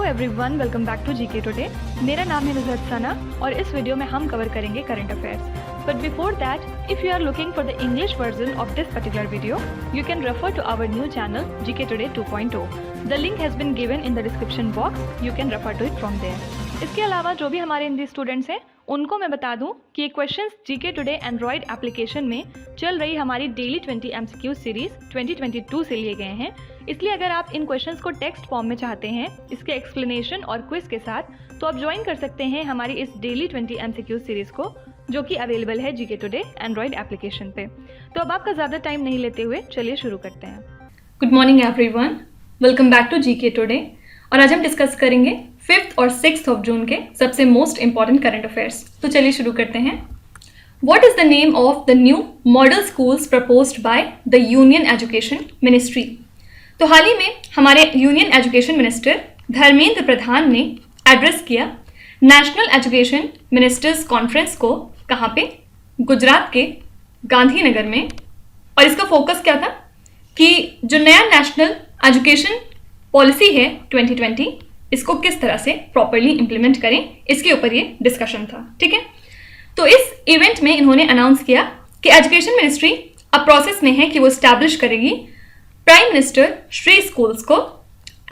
Everyone, welcome back to GK today. मेरा नाम है नुज़हत सना और इस वीडियो में हम कवर करेंगे current affairs. But before that, if you are looking for the English version of this particular video, you can refer to our new channel GK today 2.0। The link has been given in the description box, you can refer to it from there. इसके अलावा जो भी हमारे Hindi students हैं उनको मैं बता दूं कि ये questions GK today Android application में चल रही हमारी डेली 20 MCQ सीरीज 2022 से लिए गए हैं। इसलिए अगर आप इन क्वेश्चंस को टेक्स्ट फॉर्म में चाहते हैं इसके एक्सप्लेनेशन और क्विज के साथ, तो आप ज्वाइन कर सकते हैं हमारी इस डेली 20 MCQ सीरीज को, जो कि अवेलेबल है जीके टुडे एंड्रॉयड एप्लीकेशन पे। तो अब आपका ज़्यादा टाइम नहीं लेते हुए चलिए शुरू करते हैं। Good morning everyone, welcome back to GK today. और आज हम डिस्कस करेंगे 5th और 6th ऑफ जून के सबसे मोस्ट इंपॉर्टेंट करंट अफेयर्स। तो चलिए शुरू करते हैं। What is the name of the new model schools proposed by the union education ministry? तो हाल ही में हमारे union education minister Dharmendra Pradhan ने एड्रेस किया नेशनल एजुकेशन मिनिस्टर्स कॉन्फ्रेंस को। कहाँ पे? गुजरात के गांधीनगर में। और इसका फोकस क्या था कि जो नया नेशनल एजुकेशन पॉलिसी है 2020, इसको किस तरह से प्रॉपरली इंप्लीमेंट करें, इसके ऊपर ये डिस्कशन था। ठीक है, तो इस इवेंट में इन्होंने अनाउंस किया कि एजुकेशन मिनिस्ट्री अब प्रोसेस में है कि वो स्टैब्लिश करेगी प्राइम मिनिस्टर श्री स्कूल्स को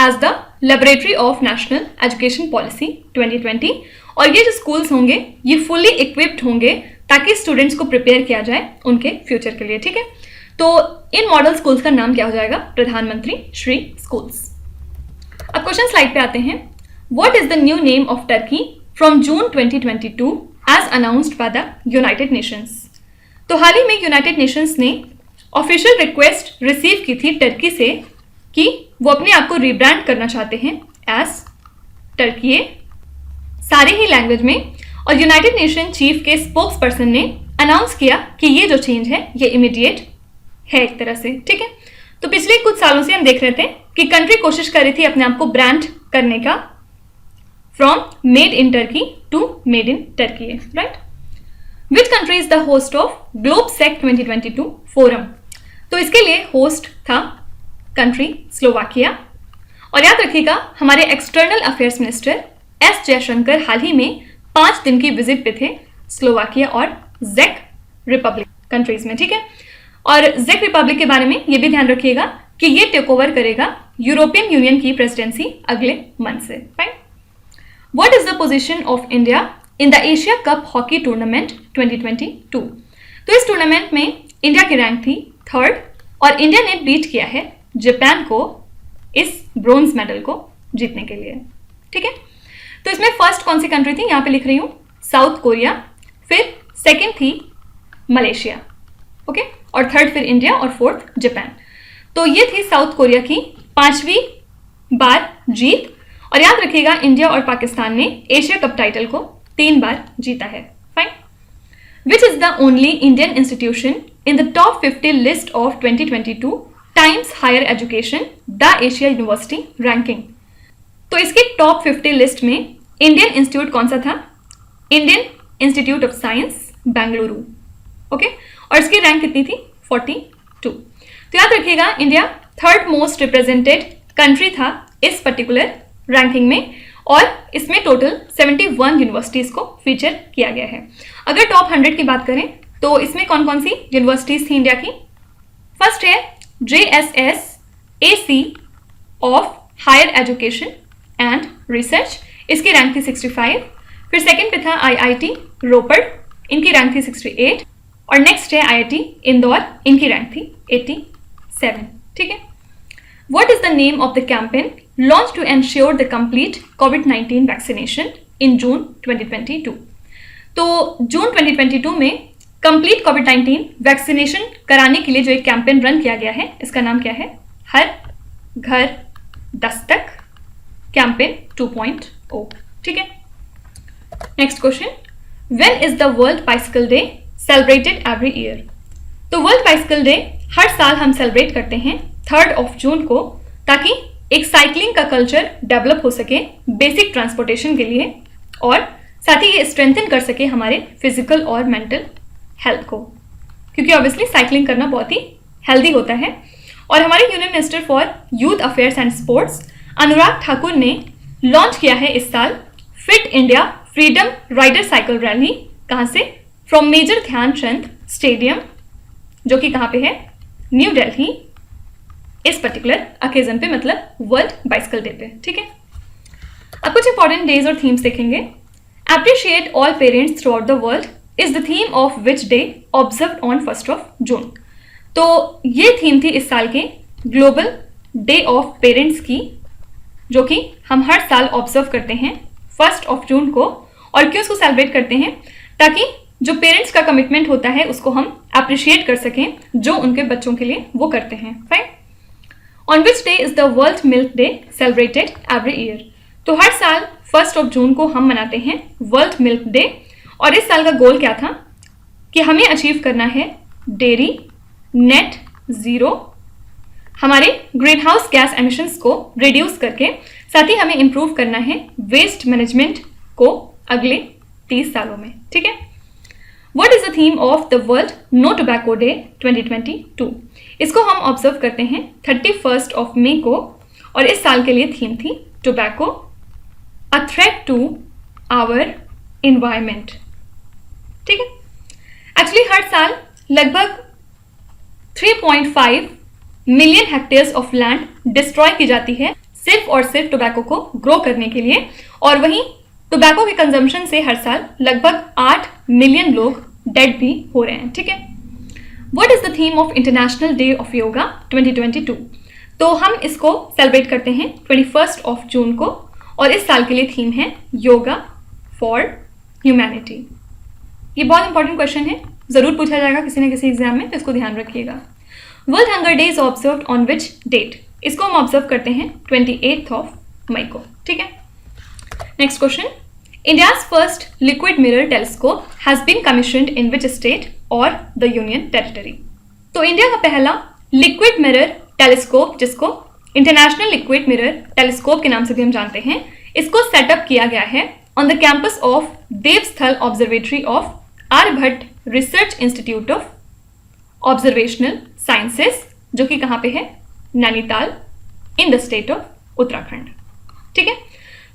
as the laboratory of national education policy 2020। और ये जो स्कूल्स होंगे ये फुल्ली इक्विप्ड होंगे ताकि स्टूडेंट्स को प्रिपेयर किया जाए उनके फ्यूचर के लिए। ठीक है, तो इन मॉडल स्कूल्स का नाम क्या हो जाएगा? प्रधानमंत्री श्री स्कूल्स। अब क्वेश्चन स्लाइड पे आते हैं। What is the new name of Turkey from June 2022 as announced by the United Nations? तो हाल ही में यूनाइटेड नेशंस ने ऑफिशियल रिक्वेस्ट रिसीव की थी टर्की से कि वो अपने आप को रिब्रांड करना चाहते हैं एज टर्की सारे ही लैंग्वेज में। और यूनाइटेड नेशन चीफ के स्पोक्स पर्सन ने अनाउंस किया कि ये जो चेंज है ये इमीडिएट है एक तरह से। ठीक है, तो पिछले कुछ सालों से हम देख रहे थे कि कंट्री कोशिश कर रही थी अपने आप को ब्रांड करने का from made in Turkey to made in Turkey, right? Which country is the host of GLOBSEC 2022 forum? तो इसके लिए होस्ट था कंट्री स्लोवाकिया। और याद रखिएगा हमारे external affairs minister S Jaishankar हाल ही में 5 दिन की विजिट पे थे स्लोवाकिया और जेक रिपब्लिक कंट्रीज में। ठीक है, और जेक रिपब्लिक के बारे में ये भी ध्यान रखिएगा कि ये टेक ओवर करेगा यूरोपियन यूनियन की प्रेसिडेंसी अगले मंथ से। Fine. What is the position of India in the Asia cup hockey tournament 2022? तो इस टूर्नामेंट में इंडिया की रैंक थी 3rd और इंडिया ने बीट किया है जापान को इस ब्रोंज मेडल को जीतने के लिए। ठीक है, तो इसमें फर्स्ट कौन सी कंट्री थी? यहाँ पे लिख रही हूँ साउथ कोरिया, फिर सेकेंड थी मलेशिया, ओके, और थर्ड फिर इंडिया और 4th जापान। तो ये थी साउथ कोरिया की 5वीं बार जीत। और याद रखिएगा इंडिया और पाकिस्तान ने एशिया कप टाइटल को 3 बार जीता है। Fine. Which is the only Indian institution in the top 50 list of 2022 Times Higher Education the Asia University ranking? तो इसके टॉप 50 लिस्ट में इंडियन इंस्टीट्यूट कौन सा था? Indian Institute of Science Bengaluru, okay. और इसकी रैंक कितनी थी? 42। तो याद रखिएगा India 3rd most represented country था इस पर्टिकुलर रैंकिंग में, और इसमें टोटल 71 यूनिवर्सिटीज को फीचर किया गया है। अगर टॉप 100 की बात करें तो इसमें कौन कौन सी यूनिवर्सिटीज थी इंडिया की? फर्स्ट है JSSAC of higher education and research, इसकी रैंक थी 65। फिर सेकेंड पे था IIT रोपड़, इनकी रैंक थी 68। और नेक्स्ट है IIT इंदौर, इनकी रैंक थी 87। ठीक है, what is the name of the campaign launch to ensure the complete कोविड-19 वैक्सीनेशन इन जून 2022? तो जून 2022 में कंप्लीट कोविड-19 वैक्सीनेशन कराने के लिए जो एक कैंपेन रन किया गया है, इसका नाम क्या है? हर घर दस्तक कैंपेन 2.0। ठीक है, next question, when is the world bicycle day celebrated every year? तो वर्ल्ड बाइसिकल डे हर साल हम सेलिब्रेट करते हैं 3rd ऑफ जून को, ताकि एक साइकिलिंग का कल्चर डेवलप हो सके बेसिक ट्रांसपोर्टेशन के लिए, और साथ ही ये स्ट्रेंथन कर सके हमारे फिजिकल और मेंटल हेल्थ को, क्योंकि ऑब्वियसली साइकिलिंग करना बहुत ही हेल्दी होता है। और हमारे union minister for youth affairs and sports Anurag Thakur ने लॉन्च किया है इस साल fit India freedom rider cycle rally. कहाँ से? फ्रॉम मेजर ध्यानचंद स्टेडियम, जो कि कहाँ पे है? न्यू दिल्ली, इस पर्टिकुलर ओकेजन पे, मतलब वर्ल्ड बाइसिकल डे पे। ठीक है, अब कुछ इंपॉर्टेंट डेज और थीम्स देखेंगे। Appreciate all parents through out the world is the theme of which day observe on 1 जून। तो ये थीम थी इस साल के ग्लोबल डे ऑफ पेरेंट्स की, जो कि हम हर साल ऑब्जर्व करते हैं 1 जून को। और क्यों उसको सेलिब्रेट करते हैं? ताकि जो पेरेंट्स का कमिटमेंट होता है उसको हम अप्रिशिएट कर सकें, जो उनके बच्चों के लिए वो करते हैं। Fine. On which day is the world milk day celebrated every year. तो हर साल 1 जून को हम मनाते हैं वर्ल्ड मिल्क डे। और इस साल का गोल क्या था कि हमें अचीव करना है डेयरी नेट जीरो, हमारे ग्रीन हाउस गैस एमिशंस को रिड्यूस करके, साथ ही हमें इंप्रूव करना है वेस्ट मैनेजमेंट को अगले 30 सालों में। ठीक है, what is the theme of the world no tobacco day 2022? इसको हम ऑब्जर्व करते हैं 31 मई को, और इस साल के लिए थीम थी tobacco a threat to our environment. ठीक है, एक्चुअली हर साल लगभग 3.5 million hectares of land destroy की जाती है सिर्फ और सिर्फ टोबैको को ग्रो करने के लिए। और वहीं टोबैको के कंजम्पशन से हर साल लगभग 8 मिलियन लोग डेड भी हो रहे हैं। ठीक है, what is the theme of international day of yoga 2022? तो हम इसको सेलिब्रेट करते हैं 21 जून को, और इस साल के लिए थीम है योगा फॉर ह्यूमैनिटी। ये बहुत इंपॉर्टेंट क्वेश्चन है, जरूर पूछा जाएगा किसी न किसी एग्जाम में, तो इसको ध्यान रखिएगा। World hunger day is observed on which date? इसको हम ऑब्जर्व करते हैं 28 मई को। ठीक है, next question, India's first liquid mirror telescope has been commissioned in which state और द यूनियन टेरिटरी? तो इंडिया का पहला लिक्विड मिरर टेलीस्कोप, जिसको इंटरनेशनल लिक्विड मिरर टेलीस्कोप के नाम से भी हम जानते हैं, इसको सेटअप किया गया है on the campus of Devasthal observatory of Aryabhatta research institute of observational sciences, जो कि कहाँ पे है? Nainital, in the state of Uttarakhand. ठीक है,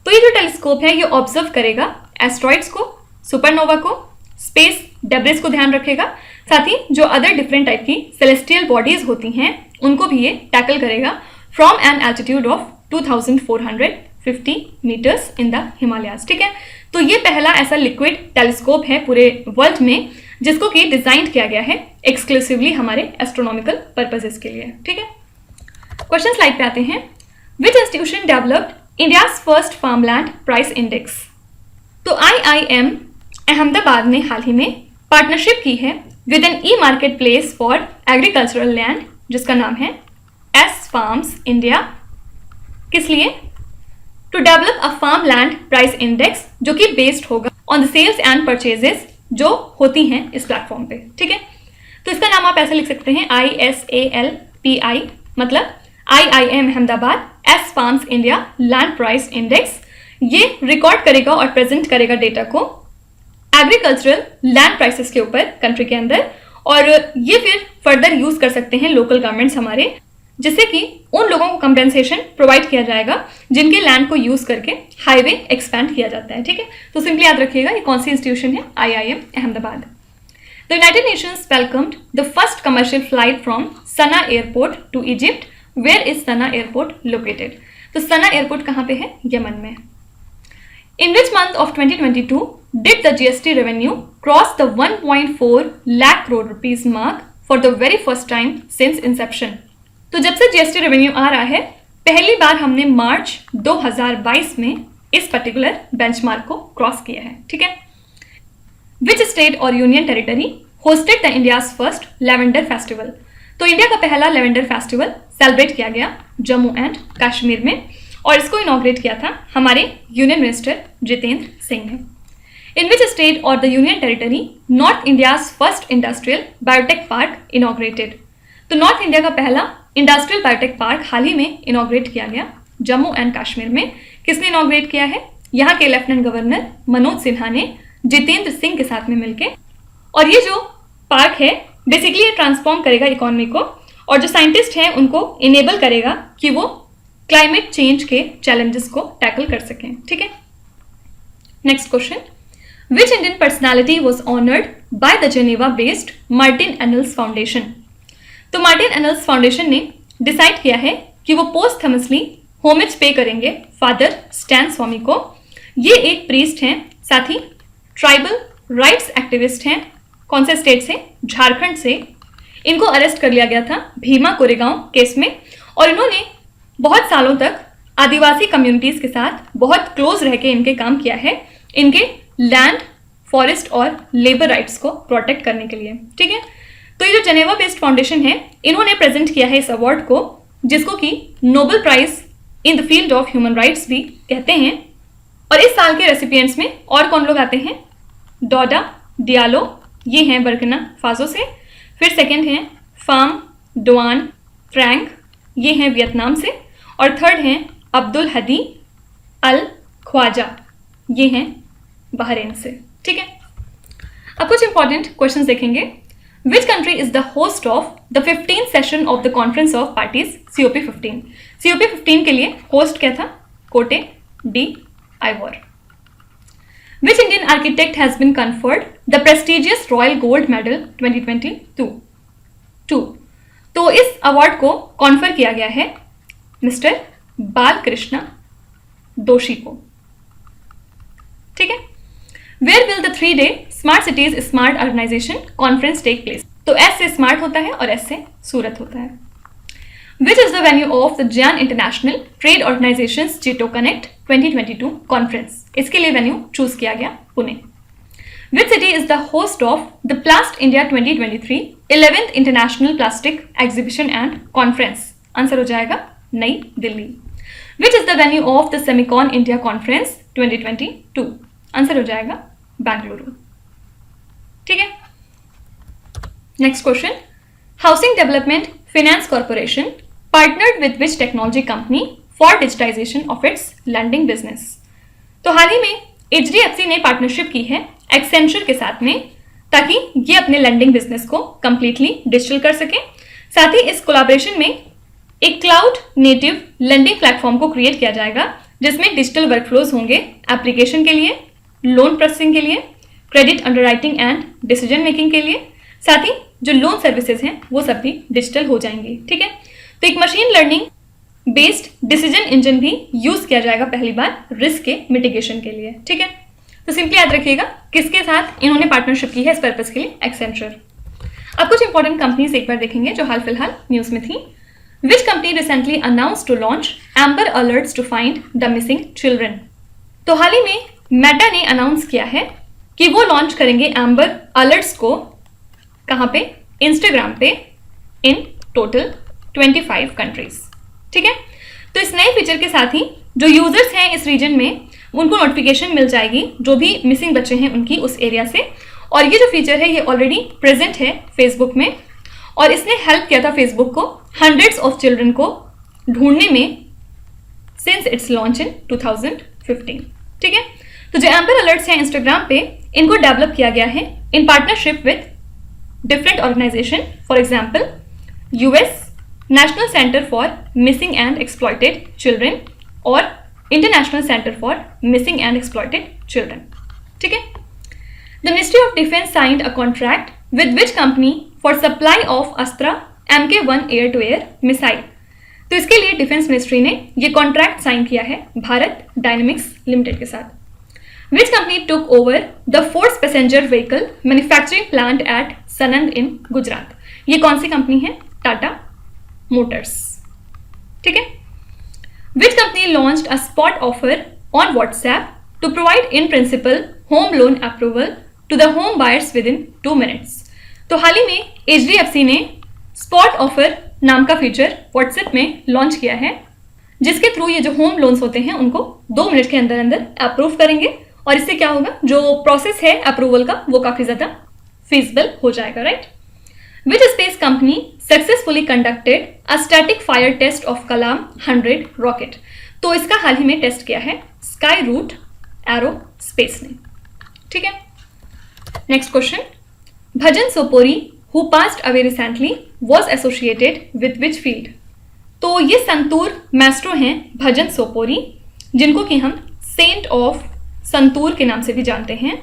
तो ये जो टेलीस्कोप है ये ऑब्जर्व करेगा एस्ट्रॉइड्स को, सुपरनोवा को, स्पेस डेब्रिस को ध्यान रखेगा, साथ ही जो अदर डिफरेंट टाइप की सेलेस्टियल बॉडीज होती हैं उनको भी ये टैकल करेगा from an altitude of 2450 metres in the Himalayas. ठीक है, तो ये पहला ऐसा लिक्विड टेलीस्कोप है पूरे वर्ल्ड में जिसको कि डिजाइन किया गया है एक्सक्लूसिवली हमारे एस्ट्रोनॉमिकल पर्पसेस के लिए। ठीक है, क्वेश्चन स्लाइड पे आते हैं। Which institution developed India's first farmland price index? तो IIM अहमदाबाद ने हाल ही में पार्टनरशिप की है with an e market place for agricultural land, जिसका नाम है एस फार्म्स इंडिया। किस लिए? To develop a farm land price index, जो कि बेस्ड होगा on the sales and purchases जो होती हैं इस प्लेटफॉर्म पे। ठीक है, तो इसका नाम आप ऐसे लिख सकते हैं ISALPI, मतलब IIM Ahmedabad S farms India land price index. ये रिकॉर्ड करेगा और प्रेजेंट करेगा डेटा को एग्रीकल्चरल लैंड प्राइसेस के ऊपर कंट्री के अंदर, और ये फिर फर्दर यूज कर सकते हैं लोकल गवर्नमेंट्स हमारे, जिससे कि उन लोगों को कंपेंसेशन प्रोवाइड किया जाएगा जिनके लैंड को यूज करके हाईवे एक्सपैंड किया जाता है। ठीक है, तो सिंपली याद रखिएगा ये कौन सी इंस्टीट्यूशन है? IIM Ahmedabad. The United Nations welcomed the first commercial flight from Sanaa airport to Egypt. Where is Sanaa airport located? तो सना एयरपोर्ट कहाँ पे है? यमन में। In which month of 2022 did the GST revenue cross the 1.4 lakh crore rupees mark for the very first time since inception? तो जब से GST revenue आ रहा है, पहली बार हमने मार्च 2022 में इस पर्टिकुलर बेंचमार्क को क्रॉस किया है। ठीक है, विच स्टेट और union territory hosted the India's first lavender festival? तो इंडिया का पहला लेवेंडर फेस्टिवल सेलिब्रेट किया गया जम्मू एंड कश्मीर में, और इसको इनॉग्रेट किया था हमारे यूनियन मिनिस्टर जितेंद्र सिंह ने। इन विच स्टेट और the union territory north India's first industrial biotech park inaugurated? तो नॉर्थ इंडिया का पहला इंडस्ट्रियल बायोटेक पार्क हाल ही में इनॉग्रेट किया गया जम्मू एंड कश्मीर में। किसने इनॉग्रेट किया है? यहाँ के लेफ्टिनेंट गवर्नर मनोज सिन्हा ने जितेंद्र सिंह के साथ में मिलकर। और ये जो पार्क है बेसिकली ये ट्रांसफॉर्म करेगा इकोनॉमी को, और जो साइंटिस्ट हैं उनको इनेबल करेगा कि वो क्लाइमेट चेंज के चैलेंजेस को टैकल कर सकें। ठीक है, next question, which Indian personality was honoured by the Geneva based Martin annuls foundation. तो मार्टिन एनल्स फाउंडेशन ने डिसाइड किया है कि वो पोस्टथमसली होमेज पे करेंगे फादर स्टैन स्वामी को। ये एक प्रीस्ट हैं, साथ ही ट्राइबल राइट्स एक्टिविस्ट हैं। कौन से स्टेट से? झारखंड से। इनको अरेस्ट कर लिया गया था भीमा कोरेगांव केस में, और इन्होंने बहुत सालों तक आदिवासी कम्युनिटीज के साथ बहुत क्लोज रह के इनके काम किया है, इनके लैंड, फॉरेस्ट और लेबर राइट्स को प्रोटेक्ट करने के लिए। ठीक है, तो ये जो जेनेवा बेस्ड फाउंडेशन है, इन्होंने प्रेजेंट किया है इस अवार्ड को, जिसको कि Nobel prize in the field of human rights भी कहते हैं। और इस साल के रेसिपिएंट्स में और कौन लोग आते हैं? डोडा डियालो, ये हैं बर्किना फासो से। फिर सेकंड हैं फाम डोआन फ्रैंक, ये हैं वियतनाम से। और थर्ड हैं अब्दुल हदी अल ख्वाजा, ये हैं बहरीन से। ठीक है, अब कुछ इंपॉर्टेंट क्वेश्चंस देखेंगे। Which country is the host of the 15th session of the Conference of Parties COP15? COP15 के लिए होस्ट क्या था? कोटे D आइवोर। Which Indian architect has been conferred the prestigious Royal Gold Medal 2022? तो इस award को confer किया गया है मिस्टर बालकृष्ण दोषी को। ठीक है, Where will the 3-day Smart Cities Smart Urbanization Conference take place? तो S से स्मार्ट होता है और S से सूरत होता है। Which is the venue of the Jian International Trade Organization's JITO Connect 2022 Conference? इसके लिए वेन्यू चूज किया गया Pune. Which city is the host of the Plast India 2023 11th International Plastic Exhibition and Conference? Answer हो जाएगा नई Delhi. Which is the venue of the Semicon India Conference 2022? Answer हो जाएगा बेंगलुरु। ठीक है, next question, housing development finance corporation partnered with which technology company for digitisation of its lending business. तो हाल ही में HDFC ने पार्टनरशिप की है एक्सेंचर के साथ में, ताकि ये अपने लैंडिंग बिजनेस को कंप्लीटली डिजिटल कर सके। साथ ही इस कोलैबोरेशन में एक क्लाउड नेटिव लैंडिंग प्लेटफॉर्म को क्रिएट किया जाएगा, जिसमें डिजिटल वर्कफ्लोज होंगे एप्लीकेशन के लिए, लोन प्रोसेसिंग के लिए, credit underwriting and decision making के लिए। साथ ही जो लोन सर्विसेज हैं वो सब भी डिजिटल हो जाएंगी। ठीक है, तो एक machine learning based decision engine भी यूज किया जाएगा पहली बार रिस्क के मिटिगेशन के लिए। ठीक है, तो सिंपली याद रखिएगा किसके साथ इन्होंने पार्टनरशिप की है इस पर्पज के लिए, एक्सेंचर। अब कुछ इंपॉर्टेंट कंपनीज एक बार देखेंगे जो हाल फिलहाल न्यूज में थी। Which company recently announce to launch amber alerts to find the missing children. तो हाल ही में मेटा ने अनाउंस किया है कि वो लॉन्च करेंगे एम्बर अलर्ट्स को, कहाँ पे? इंस्टाग्राम पे, इन टोटल 25 कंट्रीज। ठीक है, तो इस नए फीचर के साथ ही जो यूजर्स हैं इस रीजन में उनको नोटिफिकेशन मिल जाएगी जो भी मिसिंग बच्चे हैं उनकी उस एरिया से। और ये जो फीचर है ये ऑलरेडी प्रेजेंट है फेसबुक में, और इसने हेल्प किया था फेसबुक को हंड्रेड्स ऑफ चिल्ड्रन को ढूंढने में सिंस इट्स लॉन्च इन 2015। ठीक है, तो जो एम्बर अलर्ट्स हैं इंस्टाग्राम पे, इनको डेवलप किया गया है in partnership with different organisation, for example US national centre for missing and exploited children और international centre for missing and exploited children. ठीक है, the ministry of defence signed a contract with which company for supply of Astra MK1 air to air missile. तो इसके लिए defence ministry ने ये contract sign किया है भारत डायनेमिक्स लिमिटेड के साथ। Which company took over the force passenger vehicle manufacturing plant at Sanand in Gujarat? ये कौन सी कंपनी है? टाटा मोटर्स। ठीक है, Which company launched a spot offer on WhatsApp to provide in principle home loan approval to the home buyers within 2 minutes? तो हाल ही में HDFC ने स्पॉट ऑफर नाम का फीचर WhatsApp में लॉन्च किया है, जिसके थ्रू ये जो होम लोन्स होते हैं उनको 2 मिनट के अंदर अंदर अप्रूव करेंगे, और इससे क्या होगा, जो प्रोसेस है अप्रूवल का वो काफी ज्यादा फीजिबल हो जाएगा। Right, which space company successfully conducted a static fire test of Kalam 100 rocket. तो इसका हाल ही में टेस्ट किया है स्काई रूट एरो स्पेस ने। ठीक है, next question, bhajan Sopori who passed away recently was associated with which field. तो ये संतूर मैस्ट्रो हैं भजन सोपोरी, जिनको कि हम सेंट ऑफ संतूर के नाम से भी जानते हैं,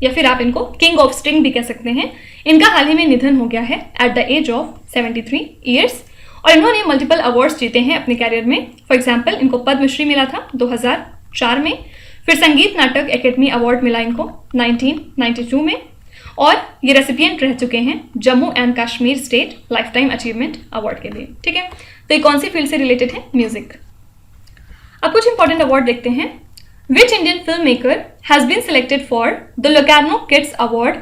या फिर आप इनको किंग ऑफ स्ट्रिंग भी कह सकते हैं। इनका हाल ही में निधन हो गया है at the age of 73 years, और इन्होंने मल्टीपल अवार्ड्स जीते हैं अपने कैरियर में। फॉर एग्जाम्पल इनको पद्मश्री मिला था 2004 में, फिर संगीत नाटक एकेडमी अवार्ड मिला इनको 1992 में, और ये रेसिपिएंट रह चुके हैं Jammu and Kashmir state life time achievement award के लिए। ठीक है, तो ये कौन सी फील्ड से रिलेटेड है? म्यूजिक। अब कुछ इंपॉर्टेंट अवार्ड देखते हैं। Which Indian filmmaker has been selected for the Locarno Kids Award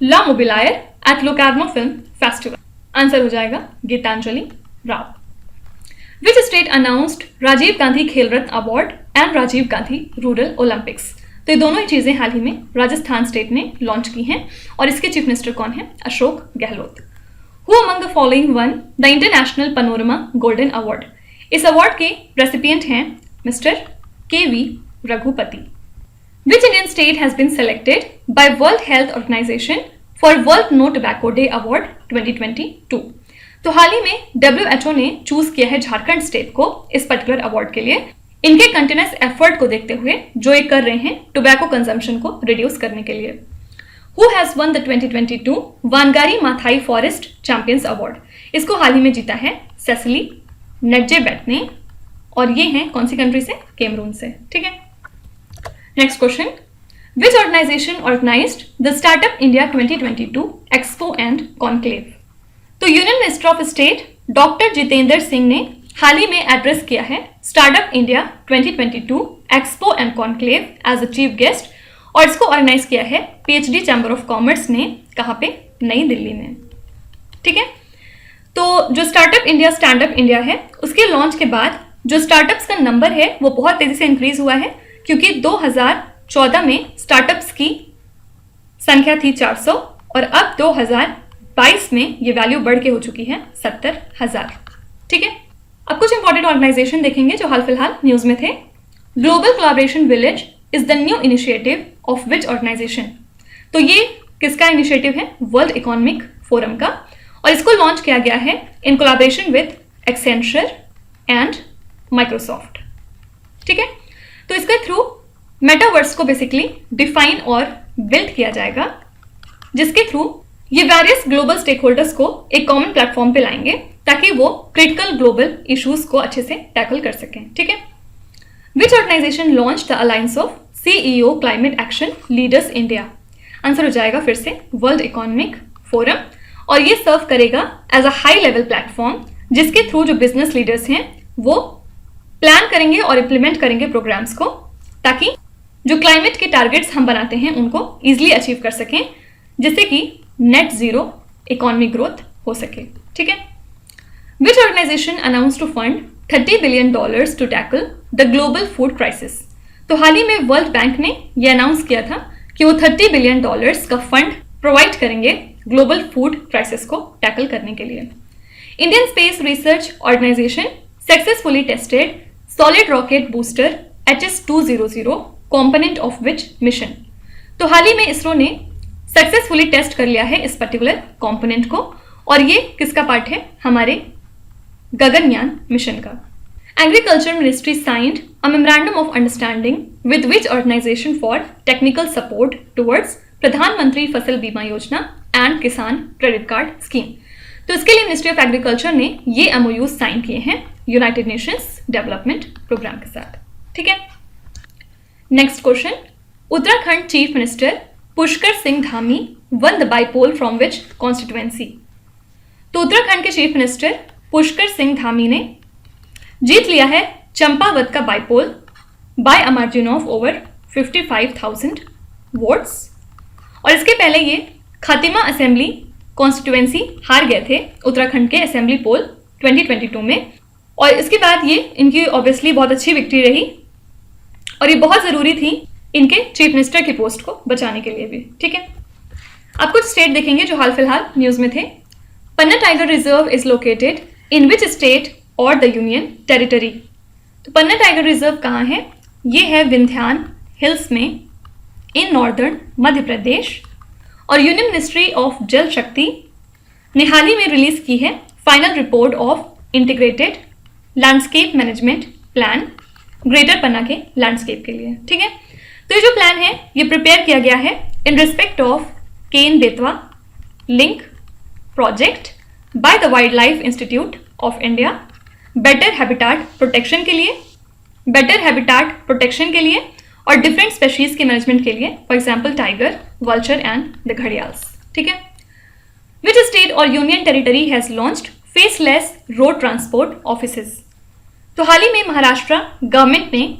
La Mobilier at Locarno Film Festival? Answer हो जाएगा Geetanjali Rao. Which state announced Rajiv Gandhi Khel Ratna award and Rajiv Gandhi rural Olympics? तो ये दोनों ही चीजें हाल ही में राजस्थान स्टेट ने लॉन्च की हैं, और इसके चीफ मिनिस्टर कौन है? Ashok Gehlot. Who among the following won the International Panorama Golden Award? इस अवार्ड के रेसिपिएंट हैं mister KV. Raghupati. Which Indian state has been selected by World Health Organization for World No Tobacco Day Award 2022? तो हाल ही में WHO ने choose किया है झारखंड स्टेट को इस पर्टिकुलर अवार्ड के लिए, इनके कंटिन्यूस एफर्ट को देखते हुए जो ये कर रहे हैं टोबैको कंजम्पशन को रिड्यूस करने के लिए। Who has won the 2022 Wangari Maathai forest champions award? इसको हाल ही में जीता है सेसिली नेटजेबेट ने, और ये हैं कौन सी कंट्री से? कैमरून से। ठीक है, next question. Which organisation organised the startup India 2022 expo and conclave? तो union minister of state doctor Jitendra Singh ने हाल ही में एड्रेस किया है startup India 2022 expo and conclave as a chief guest, और इसको ऑर्गेनाइज किया है PhD चैम्बर ऑफ कॉमर्स ने। कहाँ पे? नई दिल्ली में। ठीक है, तो जो startup India stand up India है, उसके लॉन्च के बाद जो स्टार्टअप्स का नंबर है वो बहुत तेजी से इंक्रीज हुआ है, क्योंकि 2014 में स्टार्टअप्स की संख्या थी 400, और अब 2022 में ये वैल्यू बढ़ के हो चुकी है 70,000। ठीक है, अब कुछ इंपॉर्टेंट ऑर्गेनाइजेशन देखेंगे जो हाल फिलहाल न्यूज में थे। Global collaboration village is the new initiative of which organisation? तो ये किसका इनिशिएटिव है? वर्ल्ड इकोनॉमिक फोरम का, और इसको लॉन्च किया गया है in collaboration with Accenture and Microsoft. ठीक है, तो इसके थ्रू मेटावर्स को बेसिकली डिफाइन और बिल्ड किया जाएगा, जिसके थ्रू ये वेरियस ग्लोबल स्टेक होल्डर्स को एक कॉमन प्लेटफॉर्म पे लाएंगे ताकि वो क्रिटिकल ग्लोबल इश्यूज को अच्छे से टैकल कर सकें। ठीक है, which organisation launch the alliance of CEO climate action leaders India? Answer हो जाएगा फिर से वर्ल्ड इकोनॉमिक फोरम, और ये सर्व करेगा as a high level platform, जिसके थ्रू जो बिजनेस लीडर्स हैं वो प्लान करेंगे और इम्प्लीमेंट करेंगे प्रोग्राम्स को, ताकि जो क्लाइमेट के टारगेट्स हम बनाते हैं उनको इजीली अचीव कर सकें, जिससे कि नेट जीरो इकोनॉमिक ग्रोथ हो सके। ठीक है, which organisation announce to fund $30 billion to tackle the global food crisis? तो हाल ही में वर्ल्ड बैंक ने यह अनाउंस किया था कि वो $30 billion का फंड प्रोवाइड करेंगे ग्लोबल फूड क्राइसिस को टैकल करने के लिए। Indian Space Research Organisation successfully tested solid rocket booster HS-200 component of which mission? तो हाल ही में इसरो ने सक्सेसफुली टेस्ट कर लिया है इस पर्टिकुलर कॉम्पोनेंट को, और ये किसका पार्ट है? हमारे गगनयान मिशन का। Agriculture ministry signed a memorandum of understanding with which organisation for technical support towards Pradhanmantri Fasal बीमा योजना एंड किसान क्रेडिट कार्ड स्कीम? तो इसके लिए मिनिस्ट्री ऑफ एग्रीकल्चर ने ये MOU साइन किए हैं यूनाइटेड नेशंस डेवलपमेंट प्रोग्राम के साथ। ठीक है, next question. Uttarakhand chief minister Pushkar Singh Dhami won the bypoll from which constituency? तो उत्तराखंड के चीफ मिनिस्टर पुष्कर सिंह धामी ने जीत लिया है चंपावत का bypoll by a margin of over 55,000 votes, और इसके पहले ये खातिमा असेंबली कॉन्स्टिट्यूएंसी हार गए थे उत्तराखंड के असेंबली पोल 2022 में, और इसके बाद ये इनकी ऑब्वियसली बहुत अच्छी विक्ट्री रही, और ये बहुत ज़रूरी थी इनके चीफ मिनिस्टर की पोस्ट को बचाने के लिए भी। ठीक है, अब कुछ स्टेट देखेंगे जो हाल फिलहाल न्यूज़ में थे। Panna tiger reserve is located in which state और द यूनियन टेरिटरी? तो पन्ना टाइगर रिजर्व कहाँ है? ये है विंध्यान हिल्स में इन नॉर्दर्न मध्य प्रदेश, और यूनियन मिनिस्ट्री ऑफ जल शक्ति ने हाल ही में रिलीज की है final report of integrated landscape management plan greater Panna के लैंडस्केप के लिए। ठीक है, तो ये जो प्लान है ये प्रिपेयर किया गया है in respect of Ken Betwa link project by the wild life institute of India better habitat protection के लिए, और डिफरेंट स्पेशीज के मैनेजमेंट के लिए, for example tiger, vulture and the gharials. ठीक है, विच स्टेट और union territory has launched faceless road transport offices. तो हाल ही में महाराष्ट्र गवर्नमेंट ने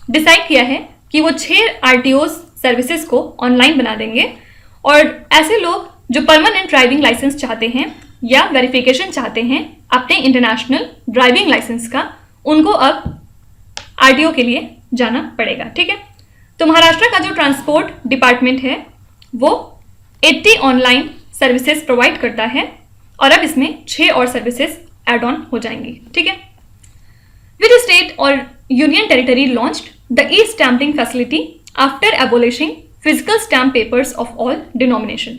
डिसाइड किया है कि वो 6 RTOs सर्विसेज को ऑनलाइन बना देंगे, और ऐसे लोग जो परमानेंट ड्राइविंग लाइसेंस चाहते हैं या वेरिफिकेशन चाहते हैं अपने इंटरनेशनल ड्राइविंग लाइसेंस का, उनको अब RTO के लिए जाना पड़ेगा। ठीक है, तो महाराष्ट्र का जो ट्रांसपोर्ट डिपार्टमेंट है वो 80 ऑनलाइन सर्विसेज प्रोवाइड करता है, और अब इसमें 6 और सर्विसेज एड ऑन हो जाएंगी। ठीक है, विच स्टेट और union territory launched the e stamping facility after abolishing physical stamp papers of all denomination.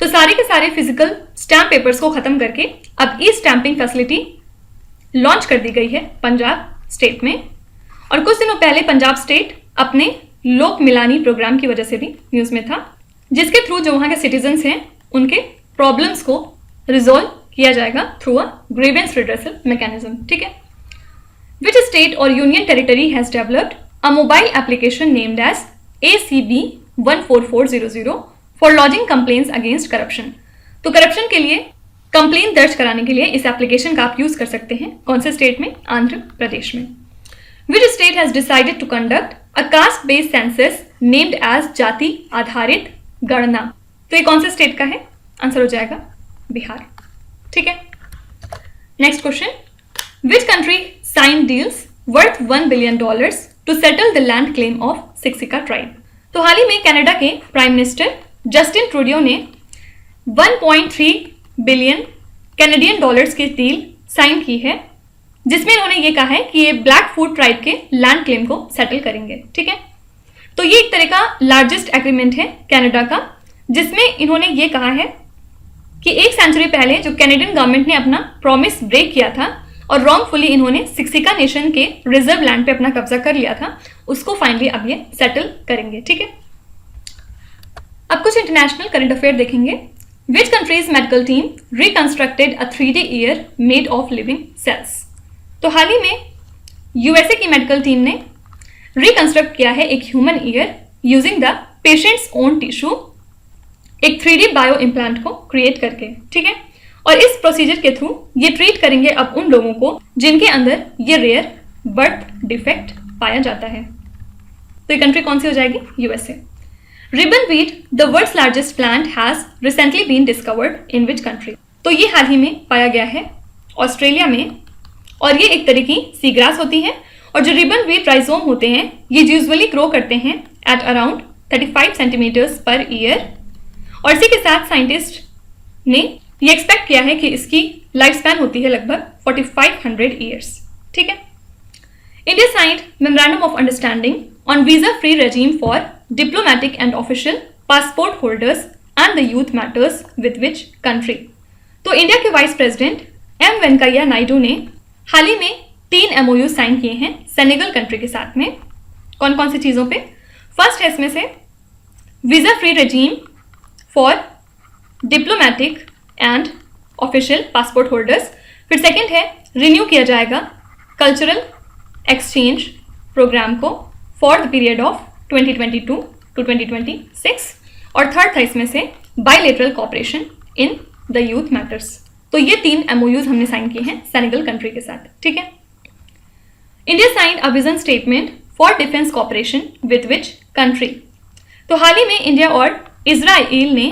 तो सारे के सारे फिजिकल स्टैम्प पेपर्स को खत्म करके अब ई स्टैंपिंग फैसिलिटी लॉन्च कर दी गई है पंजाब स्टेट में, और कुछ दिनों पहले पंजाब स्टेट अपने लोक मिलानी प्रोग्राम की वजह से भी न्यूज में था, जिसके थ्रू जो वहां के सिटीजन्स हैं उनके प्रॉब्लम्स को रिजॉल्व किया जाएगा through a grievance redressal mechanism. ठीक है, विच स्टेट और union territory has developed a mobile application named as ACB 14400 for lodging complaints against corruption. तो करप्शन के लिए कंप्लेन दर्ज कराने के लिए इस एप्लीकेशन का आप यूज कर सकते हैं। कौन से स्टेट में? आंध्र प्रदेश में। Which state has decided to conduct a caste-based census named as जाति आधारित गणना? तो ये कौन से स्टेट का है? आंसर हो जाएगा बिहार। ठीक है, next question, Which country signed deals worth $1 billion to settle the land claim of Siksika tribe? तो हाल ही में कनाडा के प्राइम मिनिस्टर जस्टिन ट्रूडियो ने 1.3 बिलियन कैनेडियन डॉलर्स की डील साइन की है, जिसमें इन्होंने ये कहा है कि ये ब्लैकफुट ट्राइब के लैंड क्लेम को सेटल करेंगे। ठीक है, तो ये एक तरह का लार्जेस्ट एग्रीमेंट है कनाडा का, जिसमें इन्होंने ये कहा है कि 1 सेंचुरी पहले जो कैनेडियन गवर्नमेंट ने अपना प्रॉमिस ब्रेक किया था और रॉन्गफुली इन्होंने सिक्सिका नेशन के रिजर्व लैंड पे अपना कब्जा कर लिया था, उसको फाइनली अब ये सेटल करेंगे। ठीक है, अब कुछ इंटरनेशनल करंट अफेयर देखेंगे। Which countries medical team reconstructed a 3D year made of living cells. तो हाल ही में USA की मेडिकल टीम ने रिकंस्ट्रक्ट किया है एक human ear using the patients own tissue, एक 3D बायो इम्प्लांट को क्रिएट करके। ठीक है, और इस प्रोसीजर के थ्रू ये ट्रीट करेंगे अब उन लोगों को जिनके अंदर ये रेयर बर्थ डिफेक्ट पाया जाता है। तो ये कंट्री कौन सी हो जाएगी? USA। Ribbon weed the world's largest plant has recently been discovered in which country. तो ये हाल ही में पाया गया है ऑस्ट्रेलिया में, और ये एक तरह की सी ग्रास होती है, और जो रिबन वीट राइजोम होते हैं ये यूजुअली ग्रो करते हैं at around 35 centimetres per year, और इसी के साथ साइंटिस्ट ने ये एक्सपेक्ट किया है कि इसकी लाइफ स्पैन होती है लगभग 4500 ईयर्स। ठीक है, India signed memorandum of understanding on visa free regime for diplomatic and official passport holders and the youth matters with which country. तो इंडिया के vice president M Venkaiah Naidu ने हाल ही में 3 MOU साइन किए हैं सेनेगल कंट्री के साथ में। कौन कौन सी चीज़ों पे? फर्स्ट है इसमें से visa free regime for diplomatic and official passport holders, फिर सेकंड है रिन्यू किया जाएगा कल्चरल एक्सचेंज प्रोग्राम को for the period of 2022 to 2026, और थर्ड था इसमें से bilateral cooperation in the youth matters. तो ये 3 MOUs हमने साइन किए हैं सेनेगल कंट्री के साथ। ठीक है, India signed a vision statement for defence cooperation with which country. तो हाल ही में इंडिया और इजराइल ने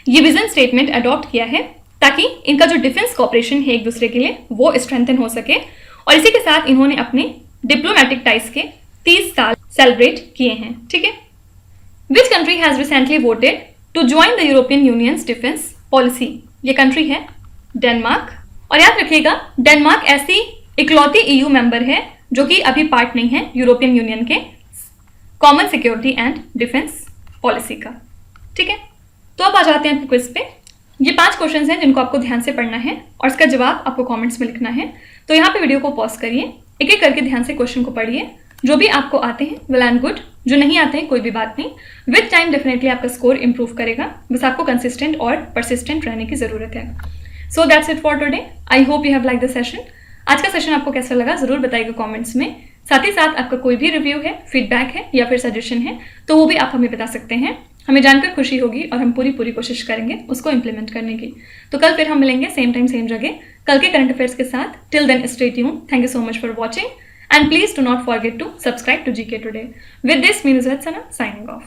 ये विजन स्टेटमेंट अडॉप्ट किया है ताकि इनका जो डिफेंस कॉपरेशन है एक दूसरे के लिए वो स्ट्रेंथन हो सके, और इसी के साथ इन्होंने अपने डिप्लोमेटिक टाइज के 30 साल सेलिब्रेट किए हैं। ठीक है, which country has recently voted to join the European Union's defence policy. ये कंट्री है डेनमार्क, और याद रखिएगा डेनमार्क ऐसी इकलौती EU मेंबर है जो कि अभी पार्ट नहीं है यूरोपियन यूनियन के common security and defence policy का। ठीक है, तो अब आ जाते हैं क्विज पे। ये 5 क्वेश्चंस हैं जिनको आपको ध्यान से पढ़ना है और इसका जवाब आपको कमेंट्स में लिखना है। तो यहाँ पे वीडियो को पॉज करिए, एक एक करके ध्यान से क्वेश्चन को पढ़िए। जो भी आपको आते हैं वेल एंड गुड, जो नहीं आते हैं कोई भी बात नहीं, विद टाइम डेफिनेटली आपका स्कोर इंप्रूव करेगा। बस आपको कंसिस्टेंट और परसिस्टेंट रहने की ज़रूरत है। So that's it for today. I hope you have like the session. आज का सेशन आपको कैसा लगा ज़रूर बताइएगा कमेंट्स में। साथ ही साथ आपका कोई भी रिव्यू है, फीडबैक है या फिर सजेशन है तो वो भी आप हमें बता सकते हैं। हमें जानकर खुशी होगी और हम पूरी कोशिश करेंगे उसको इम्प्लीमेंट करने की। तो कल फिर हम मिलेंगे सेम टाइम सेम जगह कल के करंट अफेयर्स के साथ। Till then stay tuned. Thank you so much for watching and please do not forget to subscribe to GK Today. With this, me Nuzhat Sana signing off.